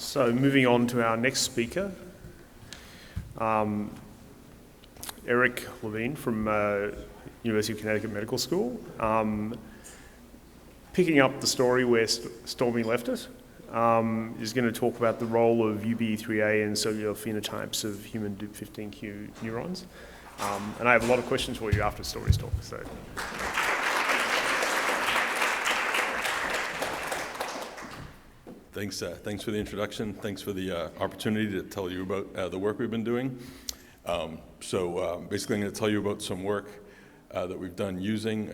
So moving on to our next speaker, Eric Levine from University of Connecticut Medical School. Picking up the story where Stormy left it, is going to talk about the role of UBE3A and cellular phenotypes of human DUP15Q neurons. And I have a lot of questions for you after Stormy's talk. So. Thanks for the introduction. Thanks for the opportunity to tell you about the work we've been doing. Basically, I'm going to tell you about some work that we've done using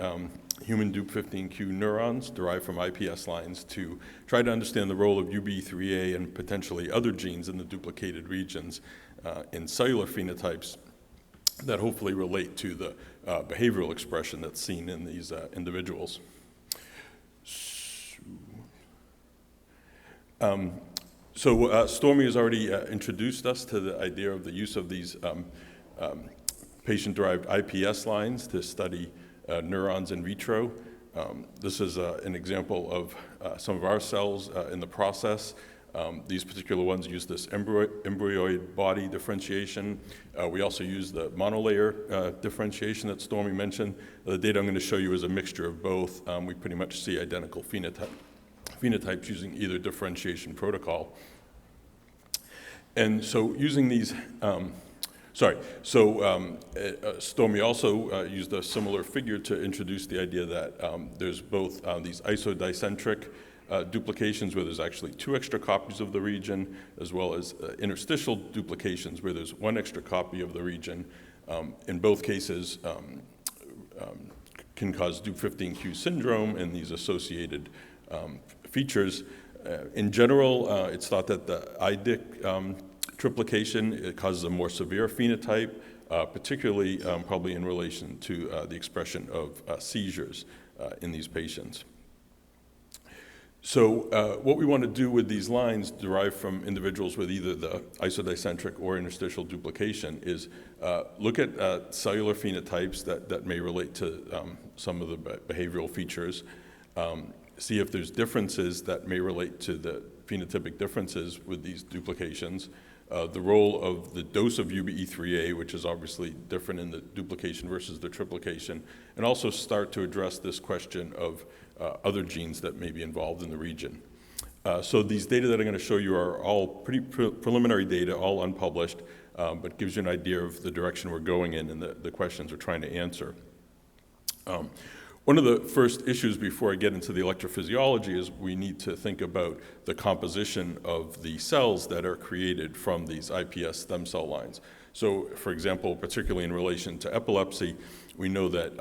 human DUP15Q neurons derived from IPS lines to try to understand the role of UBE3A and potentially other genes in the duplicated regions in cellular phenotypes that hopefully relate to the behavioral expression that's seen in these individuals. Stormy has already introduced us to the idea of the use of these patient-derived IPS lines to study neurons in vitro. This is an example of some of our cells in the process. These particular ones use this embryoid body differentiation. We also use the monolayer differentiation that Stormy mentioned. The data I'm going to show you is a mixture of both. We pretty much see identical phenotypes using either differentiation protocol. And so using these, Stormy also used a similar figure to introduce the idea that there's both these isodicentric duplications where there's actually 2 extra copies of the region, as well as interstitial duplications where there's 1 extra copy of the region. In both cases, can cause DUP15Q syndrome and these associated features. In general, it's thought that the IDIC triplication, it causes a more severe phenotype, particularly probably in relation to the expression of seizures in these patients. So what we want to do with these lines derived from individuals with either the isodicentric or interstitial duplication is look at cellular phenotypes that may relate to some of the behavioral features, see if there's differences that may relate to the phenotypic differences with these duplications, the role of the dose of UBE3A, which is obviously different in the duplication versus the triplication, and also start to address this question of other genes that may be involved in the region. So these data that I'm going to show you are all pretty preliminary data, all unpublished, but gives you an idea of the direction we're going in and the questions we're trying to answer. One of the first issues before I get into the electrophysiology is we need to think about the composition of the cells that are created from these IPS stem cell lines. So, for example, particularly in relation to epilepsy, we know that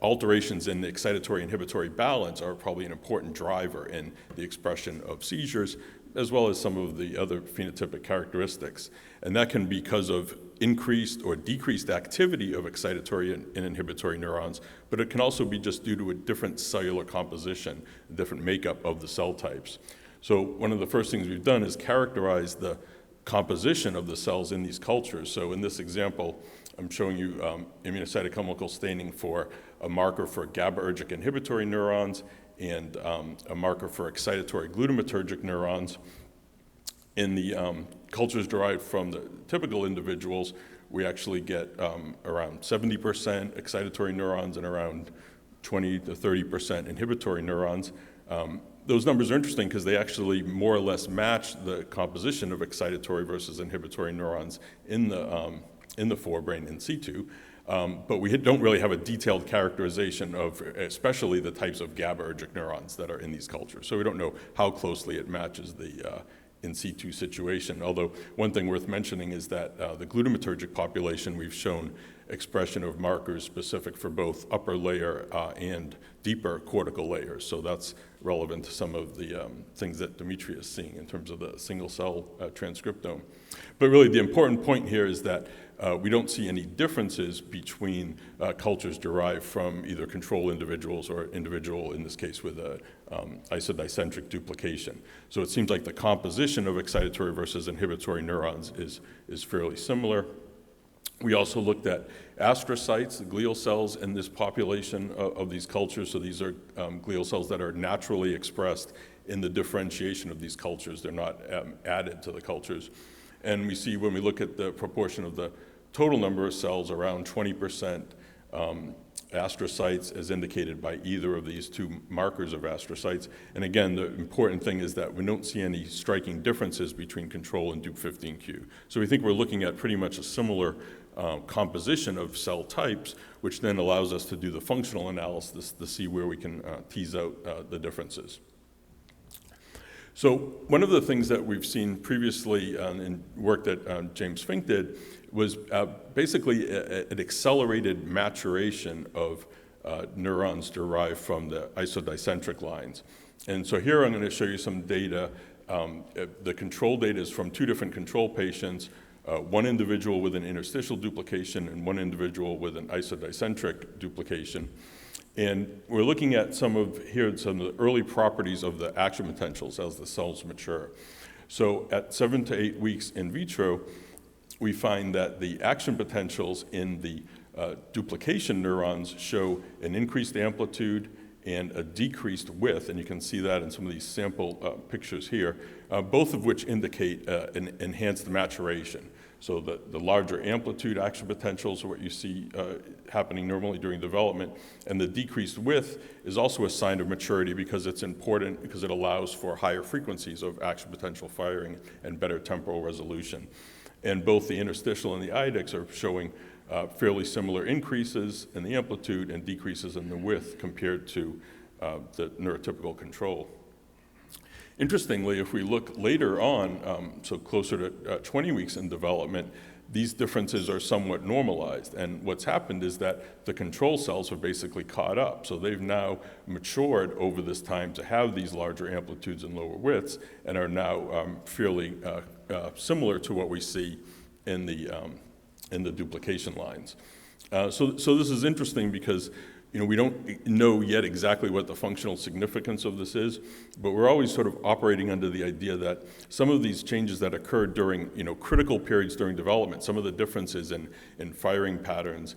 alterations in the excitatory-inhibitory balance are probably an important driver in the expression of seizures, as well as some of the other phenotypic characteristics. And that can be because of increased or decreased activity of excitatory and inhibitory neurons, but it can also be just due to a different cellular composition, a different makeup of the cell types. So one of the first things we've done is characterize the composition of the cells in these cultures. So in this example, I'm showing you immunocytochemical staining for a marker for GABAergic inhibitory neurons and a marker for excitatory glutamatergic neurons. In the cultures derived from the typical individuals, we actually get around 70% excitatory neurons and around 20 to 30% inhibitory neurons. Those numbers are interesting because they actually more or less match the composition of excitatory versus inhibitory neurons in the forebrain in situ. But we don't really have a detailed characterization of especially the types of GABAergic neurons that are in these cultures. So we don't know how closely it matches the in situ situation. Although one thing worth mentioning is that the glutamatergic population, we've shown expression of markers specific for both upper layer and deeper cortical layers. So that's relevant to some of the things that Dimitri is seeing in terms of the single cell transcriptome. But really the important point here is that we don't see any differences between cultures derived from either control individuals or individual, in this case, with a isodicentric duplication. So it seems like the composition of excitatory versus inhibitory neurons is fairly similar. We also looked at astrocytes, the glial cells in this population of these cultures. So these are glial cells that are naturally expressed in the differentiation of these cultures. They're not added to the cultures. And we see when we look at the proportion of the total number of cells, around 20% astrocytes as indicated by either of these two markers of astrocytes. And again, the important thing is that we don't see any striking differences between control and Dup15q. So we think we're looking at pretty much a similar composition of cell types, which then allows us to do the functional analysis to see where we can tease out the differences. So one of the things that we've seen previously in work that James Fink did was basically an accelerated maturation of neurons derived from the isodicentric lines. And so here I'm going to show you some data. The control data is from two different control patients, one individual with an interstitial duplication and one individual with an isodicentric duplication. And we're looking at some of the early properties of the action potentials as the cells mature. So at 7 to 8 weeks in vitro, we find that the action potentials in the duplication neurons show an increased amplitude and a decreased width, and you can see that in some of these sample pictures here, both of which indicate an enhanced maturation. So the larger amplitude action potentials are what you see happening normally during development, and the decreased width is also a sign of maturity because it's important because it allows for higher frequencies of action potential firing and better temporal resolution. And both the interstitial and the idics are showing fairly similar increases in the amplitude and decreases in the width compared to the neurotypical control. Interestingly, if we look later on, so closer to 20 weeks in development, these differences are somewhat normalized. And what's happened is that the control cells are basically caught up. So they've now matured over this time to have these larger amplitudes and lower widths and are now fairly similar to what we see in the duplication lines. So this is interesting because we don't know yet exactly what the functional significance of this is, but we're always sort of operating under the idea that some of these changes that occur during critical periods during development, some of the differences in firing patterns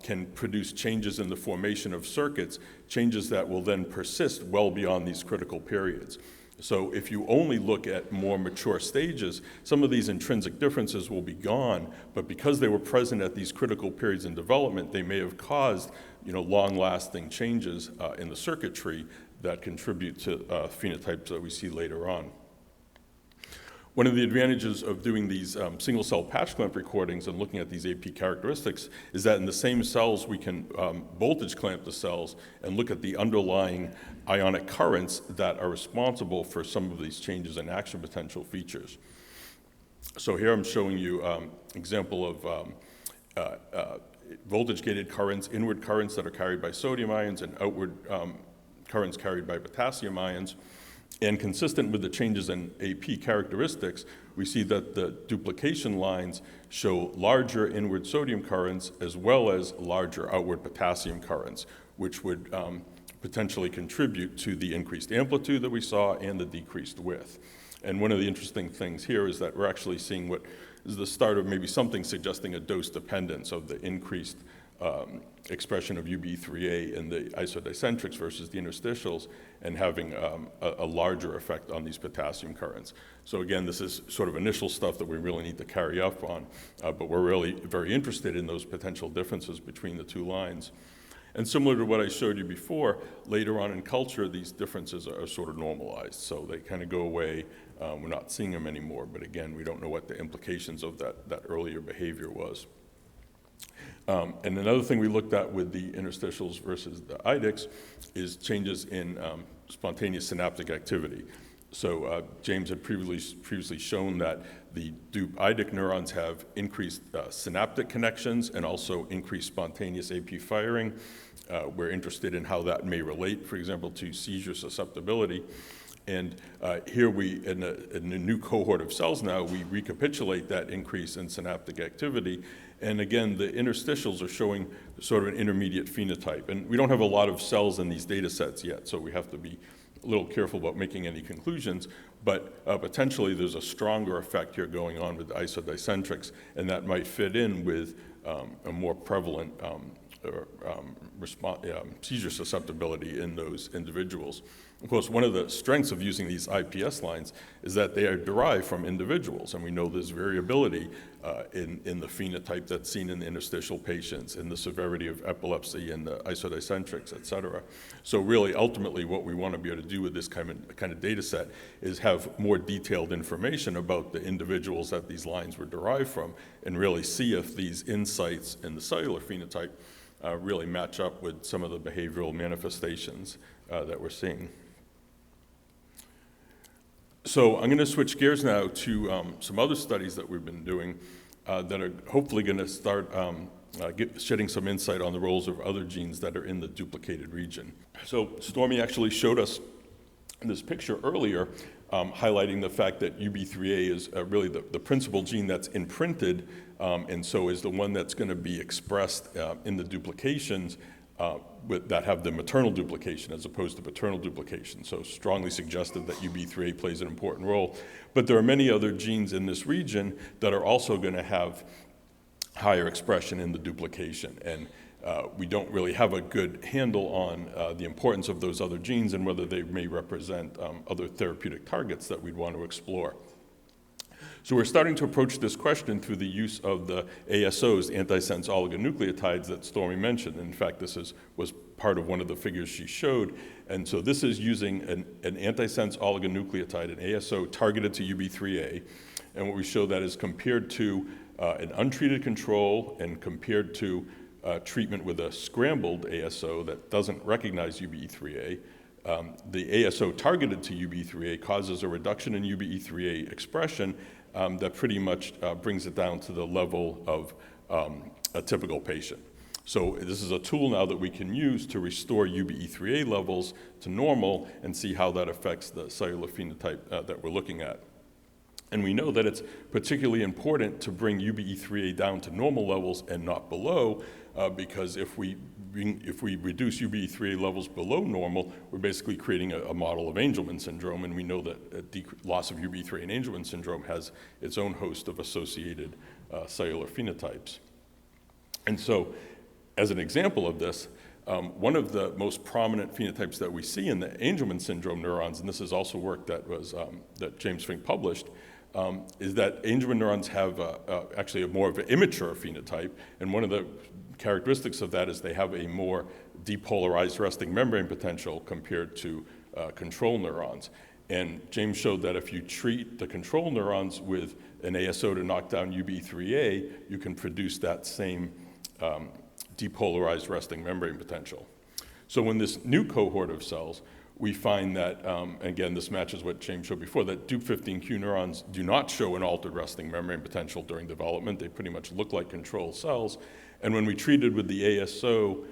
can produce changes in the formation of circuits, changes that will then persist well beyond these critical periods. So if you only look at more mature stages, some of these intrinsic differences will be gone, but because they were present at these critical periods in development, they may have caused long-lasting changes in the circuitry that contribute to phenotypes that we see later on. One of the advantages of doing these single-cell patch clamp recordings and looking at these AP characteristics is that in the same cells we can voltage clamp the cells and look at the underlying ionic currents that are responsible for some of these changes in action potential features. So here I'm showing you an example of voltage-gated currents, inward currents that are carried by sodium ions and outward currents carried by potassium ions. And consistent with the changes in AP characteristics, we see that the duplication lines show larger inward sodium currents as well as larger outward potassium currents, which would potentially contribute to the increased amplitude that we saw and the decreased width. And one of the interesting things here is that we're actually seeing what is the start of maybe something suggesting a dose dependence of the increased expression of UBE3A in the isodicentrics versus the interstitials and having a larger effect on these potassium currents. So again, this is sort of initial stuff that we really need to carry up on, but we're really very interested in those potential differences between the two lines. And similar to what I showed you before, later on in culture, these differences are sort of normalized. So they kind of go away. We're not seeing them anymore, but again, we don't know what the implications of that earlier behavior was. And another thing we looked at with the interstitials versus the idics is changes in spontaneous synaptic activity. So James had previously shown that the Dup-idic neurons have increased synaptic connections and also increased spontaneous AP firing. We're interested in how that may relate, for example, to seizure susceptibility. And here in a new cohort of cells now, we recapitulate that increase in synaptic activity. And again, the interstitials are showing sort of an intermediate phenotype. And we don't have a lot of cells in these data sets yet, so we have to be a little careful about making any conclusions, but potentially there's a stronger effect here going on with the isodicentrics, and that might fit in with a more prevalent seizure susceptibility in those individuals. Of course, one of the strengths of using these IPS lines is that they are derived from individuals, and we know there's variability in the phenotype that's seen in the interstitial patients, in the severity of epilepsy and the isodicentrics, et cetera. So really, ultimately, what we want to be able to do with this kind of data set is have more detailed information about the individuals that these lines were derived from, and really see if these insights in the cellular phenotype really match up with some of the behavioral manifestations that we're seeing. So I'm going to switch gears now to some other studies that we've been doing that are hopefully going to start shedding some insight on the roles of other genes that are in the duplicated region. So Stormy actually showed us this picture earlier, highlighting the fact that UBE3A is really the principal gene that's imprinted, and so is the one that's going to be expressed in the duplications that have the maternal duplication as opposed to paternal duplication. So strongly suggested that UBE3A plays an important role. But there are many other genes in this region that are also going to have higher expression in the duplication. And we don't really have a good handle on the importance of those other genes and whether they may represent other therapeutic targets that we'd want to explore. So we're starting to approach this question through the use of the ASOs, antisense oligonucleotides, that Stormy mentioned. In fact, this was part of one of the figures she showed. And so this is using an antisense oligonucleotide, an ASO, targeted to UBE3A. And what we show that is compared to an untreated control and compared to treatment with a scrambled ASO that doesn't recognize UBE3A. The ASO targeted to UBE3A causes a reduction in UBE3A expression that pretty much brings it down to the level of a typical patient. So this is a tool now that we can use to restore UBE3A levels to normal and see how that affects the cellular phenotype that we're looking at. And we know that it's particularly important to bring UBE3A down to normal levels and not below, because if we reduce UBE3A levels below normal, we're basically creating a model of Angelman syndrome, and we know that loss of UBE3A in Angelman syndrome has its own host of associated cellular phenotypes. And so, as an example of this, one of the most prominent phenotypes that we see in the Angelman syndrome neurons, and this is also work that James Fink published, is that Angelman neurons have actually more of an immature phenotype, and one of the characteristics of that is they have a more depolarized resting membrane potential compared to control neurons. And James showed that if you treat the control neurons with an ASO to knock down UBE3A, you can produce that same depolarized resting membrane potential. So in this new cohort of cells, we find that, again, this matches what James showed before, that DUP15Q neurons do not show an altered resting membrane potential during development. They pretty much look like control cells. And when we treated with the ASO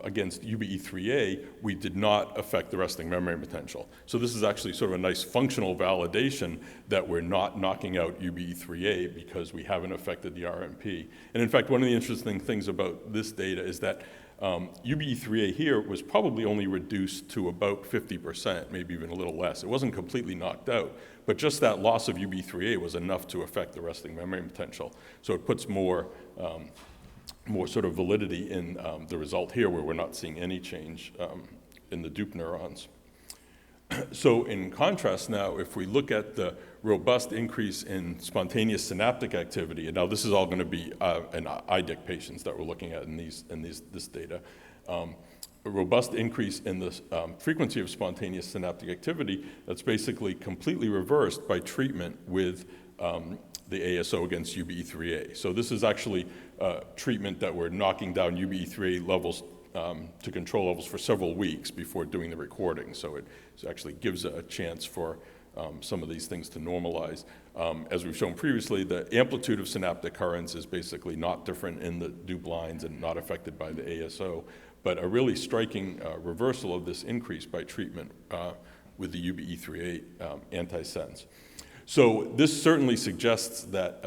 against UBE3A, we did not affect the resting membrane potential. So this is actually sort of a nice functional validation that we're not knocking out UBE3A because we haven't affected the RMP. And in fact, one of the interesting things about this data is that UBE3A here was probably only reduced to about 50%, maybe even a little less. It wasn't completely knocked out, but just that loss of UBE3A was enough to affect the resting membrane potential. So it puts more sort of validity in the result here, where we're not seeing any change in the dupe neurons. So in contrast now, if we look at the robust increase in spontaneous synaptic activity, and now this is all going to be in IDIC patients that we're looking at in this data, a robust increase in the frequency of spontaneous synaptic activity that's basically completely reversed by treatment with the ASO against UBE3A. So this is actually treatment that we're knocking down UBE3A levels to control levels for several weeks before doing the recording. So it actually gives a chance for some of these things to normalize. As we've shown previously, the amplitude of synaptic currents is basically not different in the dupe lines and not affected by the ASO, but a really striking reversal of this increase by treatment with the UBE3A antisense. So this certainly suggests that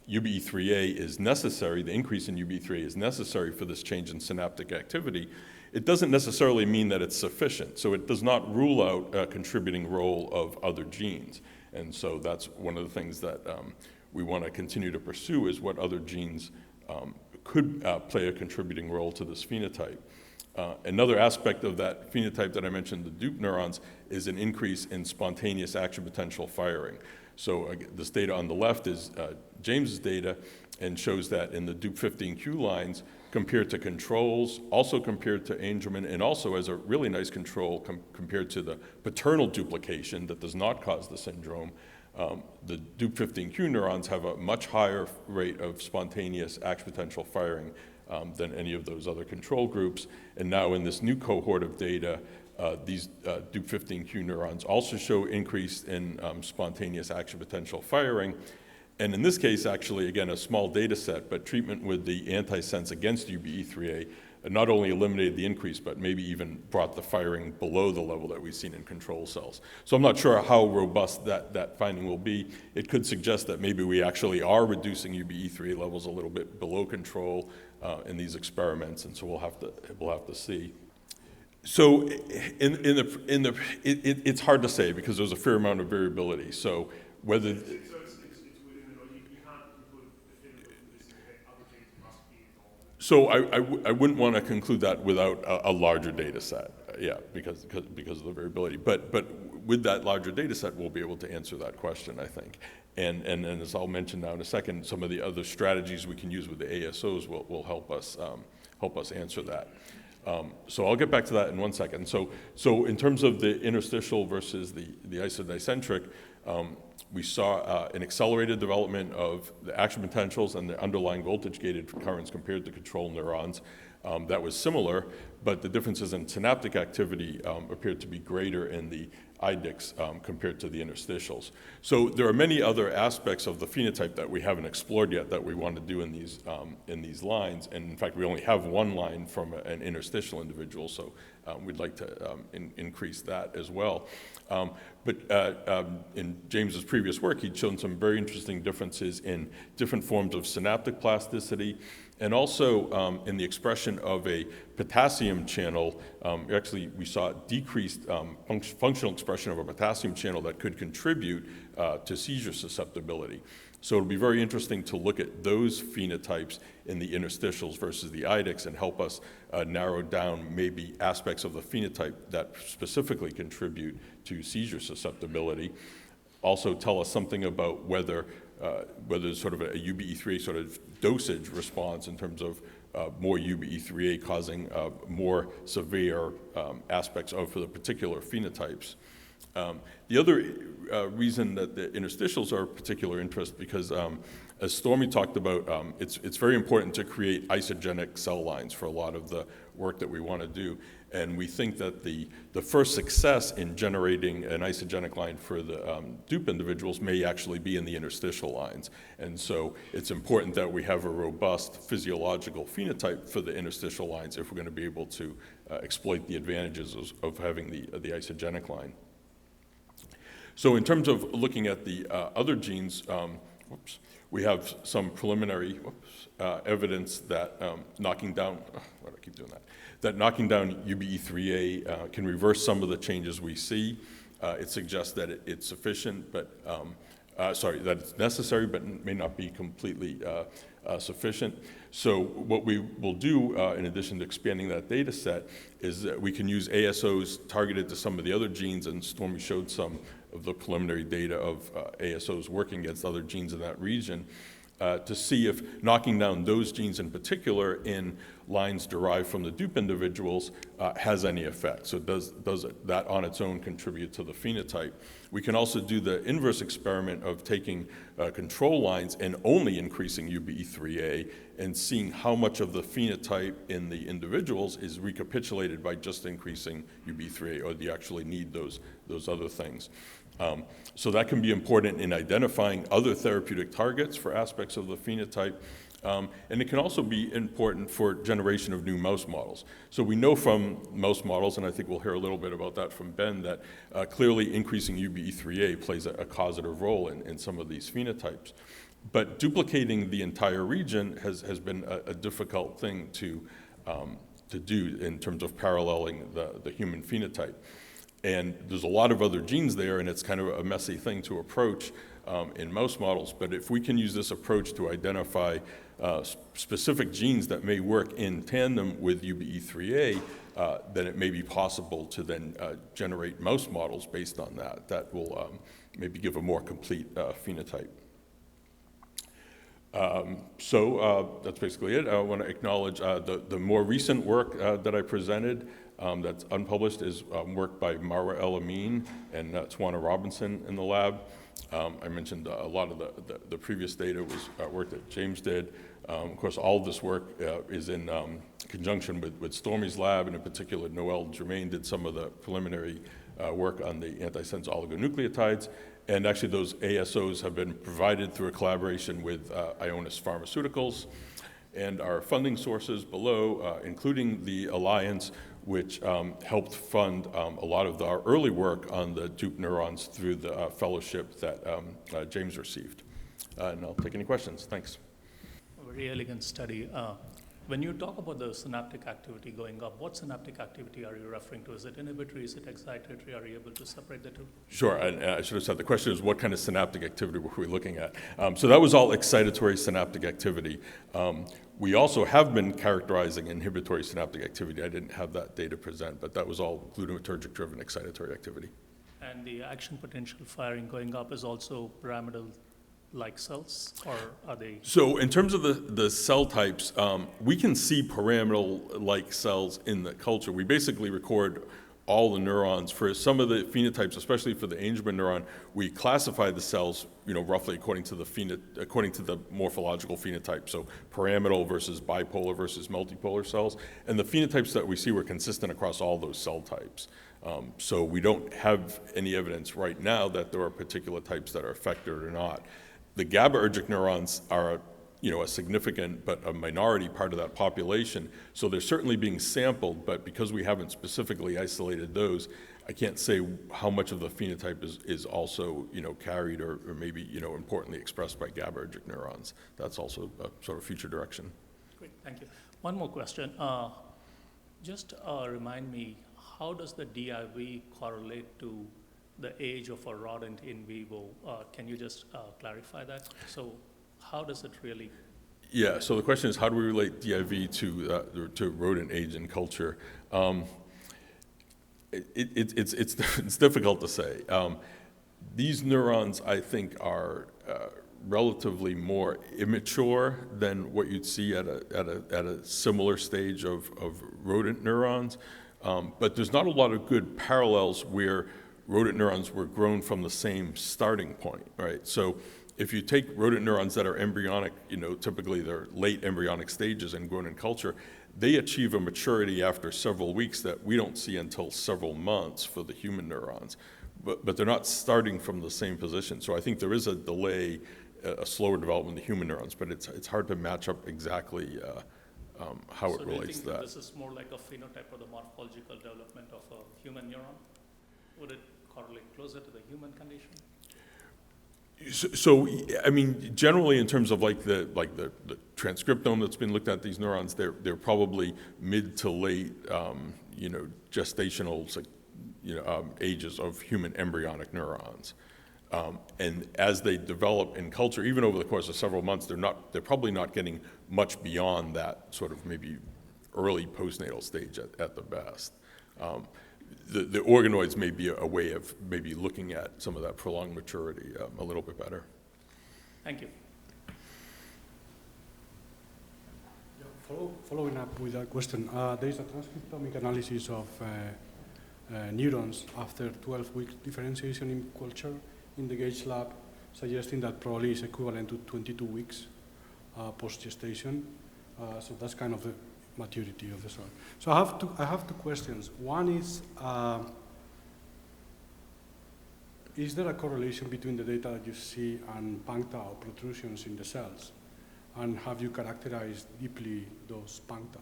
UBE3A is necessary, the increase in UBE3A is necessary for this change in synaptic activity. it doesn't necessarily mean that it's sufficient. So it does not rule out a contributing role of other genes. And so that's one of the things that we want to continue to pursue, is what other genes could play a contributing role to this phenotype. Another aspect of that phenotype that I mentioned, the dupe neurons, is an increase in spontaneous action potential firing. So this data on the left is James's data, and shows that in the dupe 15q lines, compared to controls, also compared to Angelman, and also as a really nice control compared to the paternal duplication that does not cause the syndrome, the dupe 15q neurons have a much higher rate of spontaneous action potential firing than any of those other control groups. And now in this new cohort of data, these dupe 15q neurons also show increase in spontaneous action potential firing. And in this case, actually, again, a small data set, but treatment with the antisense against UBE3A not only eliminated the increase, but maybe even brought the firing below the level that we've seen in control cells. So I'm not sure how robust that finding will be. It could suggest that maybe we actually are reducing UBE3A levels a little bit below control in these experiments, and so we'll have to see. So it's hard to say because there's a fair amount of variability. So whether So I wouldn't want to conclude that without a larger data set, yeah, because of the variability. But with that larger data set, we'll be able to answer that question, I think. And as I'll mention now in a second, some of the other strategies we can use with the ASOs will help us answer that. So I'll get back to that in 1 second. So in terms of the interstitial versus the isodicentric, we saw an accelerated development of the action potentials and the underlying voltage-gated currents compared to control neurons. That was similar, but the differences in synaptic activity appeared to be greater in the IDICs compared to the interstitials. So there are many other aspects of the phenotype that we haven't explored yet that we want to do in these lines. And in fact, we only have one line from an interstitial individual, so we'd like to increase that as well. But in James's previous work, he'd shown some very interesting differences in different forms of synaptic plasticity, and also in the expression of a potassium channel. Actually, we saw decreased functional expression of a potassium channel that could contribute to seizure susceptibility. So it'll be very interesting to look at those phenotypes in the interstitials versus the IDICs and help us narrow down maybe aspects of the phenotype that specifically contribute to seizure susceptibility. Also tell us something about whether there's sort of a UBE3A sort of dosage response in terms of more UBE3A causing more severe aspects for the particular phenotypes. The other reason that the interstitials are of particular interest because as Stormy talked about, it's very important to create isogenic cell lines for a lot of the work that we want to do. And we think that the first success in generating an isogenic line for the dupe individuals may actually be in the interstitial lines. And so it's important that we have a robust physiological phenotype for the interstitial lines if we're going to be able to exploit the advantages of having the isogenic line. So in terms of looking at the other genes, we have some preliminary evidence that knocking down, why do I keep doing that? That knocking down UBE3A can reverse some of the changes we see. It suggests that it's sufficient, but that it's necessary, but may not be completely sufficient. So what we will do, in addition to expanding that data set, is that we can use ASOs targeted to some of the other genes, and Stormy showed some of the preliminary data of ASOs working against other genes in that region, to see if knocking down those genes in particular in lines derived from the dupe individuals has any effect. So does that on its own contribute to the phenotype? We can also do the inverse experiment of taking control lines and only increasing UBE3A and seeing how much of the phenotype in the individuals is recapitulated by just increasing UBE3A, or do you actually need those other things? So that can be important in identifying other therapeutic targets for aspects of the phenotype. And it can also be important for generation of new mouse models. So we know from mouse models, and I think we'll hear a little bit about that from Ben, that clearly increasing UBE3A plays a causative role in some of these phenotypes. But duplicating the entire region has been a difficult thing to to do in terms of paralleling the human phenotype. And there's a lot of other genes there, and it's kind of a messy thing to approach in mouse models. But if we can use this approach to identify specific genes that may work in tandem with UBE3A, then it may be possible to then generate mouse models based on that. That will maybe give a more complete phenotype. So that's basically it. I want to acknowledge the more recent work that I presented that's unpublished is work by Marwa El Amin and Tawana Robinson in the lab. I mentioned a lot of the previous data was work that James did. Of course, all of this work is in conjunction with Stormy's lab, and in particular, Noel Germain did some of the preliminary work on the antisense oligonucleotides. And actually, those ASOs have been provided through a collaboration with Ionis Pharmaceuticals. And our funding sources below, including the Alliance, which helped fund a lot of our early work on the dupe neurons through the fellowship that James received. And I'll take any questions. Thanks. A very elegant study. When you talk about the synaptic activity going up, what synaptic activity are you referring to? Is it inhibitory? Is it excitatory? Are you able to separate the two? Sure, and I should have said the question is what kind of synaptic activity were we looking at? So that was all excitatory synaptic activity. We also have been characterizing inhibitory synaptic activity. I didn't have that data present, but that was all glutamatergic-driven excitatory activity. And the action potential firing going up is also pyramidal-like cells, or are they? So in terms of the cell types, we can see pyramidal-like cells in the culture. We basically record all the neurons. For some of the phenotypes, especially for the Angelman neuron, we classify the cells, roughly according to the morphological phenotype. So pyramidal versus bipolar versus multipolar cells, and the phenotypes that we see were consistent across all those cell types. So we don't have any evidence right now that there are particular types that are affected or not. The GABAergic neurons are a significant but a minority part of that population. So they're certainly being sampled, but because we haven't specifically isolated those, I can't say how much of the phenotype is also carried or maybe importantly expressed by GABAergic neurons. That's also a sort of future direction. Great, thank you. One more question. Just remind me, how does the DIV correlate to the age of a rodent in vivo? Can you just clarify that? So how does it really? Yeah, so the question is, how do we relate DIV to rodent age in culture? It's difficult to say. These neurons, I think, are relatively more immature than what you'd see at a similar stage of rodent neurons. But there's not a lot of good parallels where rodent neurons were grown from the same starting point, right? So if you take rodent neurons that are embryonic, typically they're late embryonic stages and grown in culture, they achieve a maturity after several weeks that we don't see until several months for the human neurons. But they're not starting from the same position. So I think there is a delay, a slower development of the human neurons, but it's hard to match up exactly how it relates to that. So do you think this is more like a phenotype or the morphological development of a human neuron? Would it correlate closer to the human condition? So I mean, generally in terms of the transcriptome that's been looked at, these neurons, they're probably mid to late, gestational, ages of human embryonic neurons. And as they develop in culture, even over the course of several months, they're probably not getting much beyond that sort of maybe early postnatal stage at the best. The organoids may be a way of maybe looking at some of that prolonged maturity a little bit better. Thank you. Following up with that question, there is a transcriptomic analysis of neurons after 12-week differentiation in culture in the Gage lab, suggesting that probably is equivalent to 22 weeks post-gestation. So that's kind of the maturity of the cell. So I have two questions. One is there a correlation between the data that you see and puncta or protrusions in the cells? And have you characterized deeply those puncta?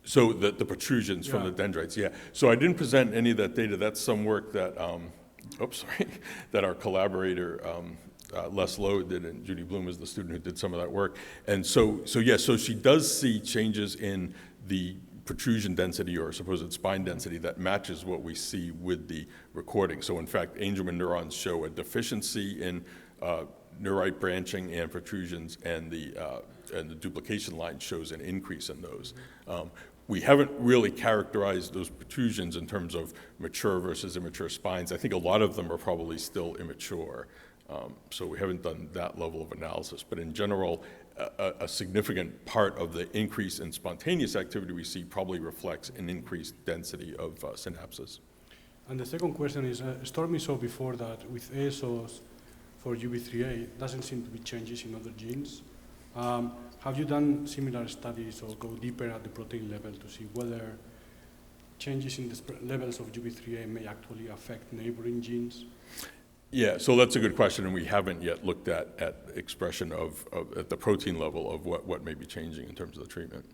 So the protrusions from the dendrites, yeah. So I didn't present any of that data. That's some work that, that our collaborator, Les Lowe did, and Judy Bloom is the student who did some of that work. And so she does see changes in the protrusion density or supposed spine density that matches what we see with the recording. So in fact, Angelman neurons show a deficiency in neurite branching and protrusions, and the duplication line shows an increase in those. We haven't really characterized those protrusions in terms of mature versus immature spines. I think a lot of them are probably still immature. So we haven't done that level of analysis. But in general, a significant part of the increase in spontaneous activity we see probably reflects an increased density of synapses. And the second question is, Stormy saw before that with ASOs for UBE3A, doesn't seem to be changes in other genes. Have you done similar studies or go deeper at the protein level to see whether changes in the levels of UBE3A may actually affect neighboring genes? Yeah, so that's a good question, and we haven't yet looked at expression at the protein level of what may be changing in terms of the treatment.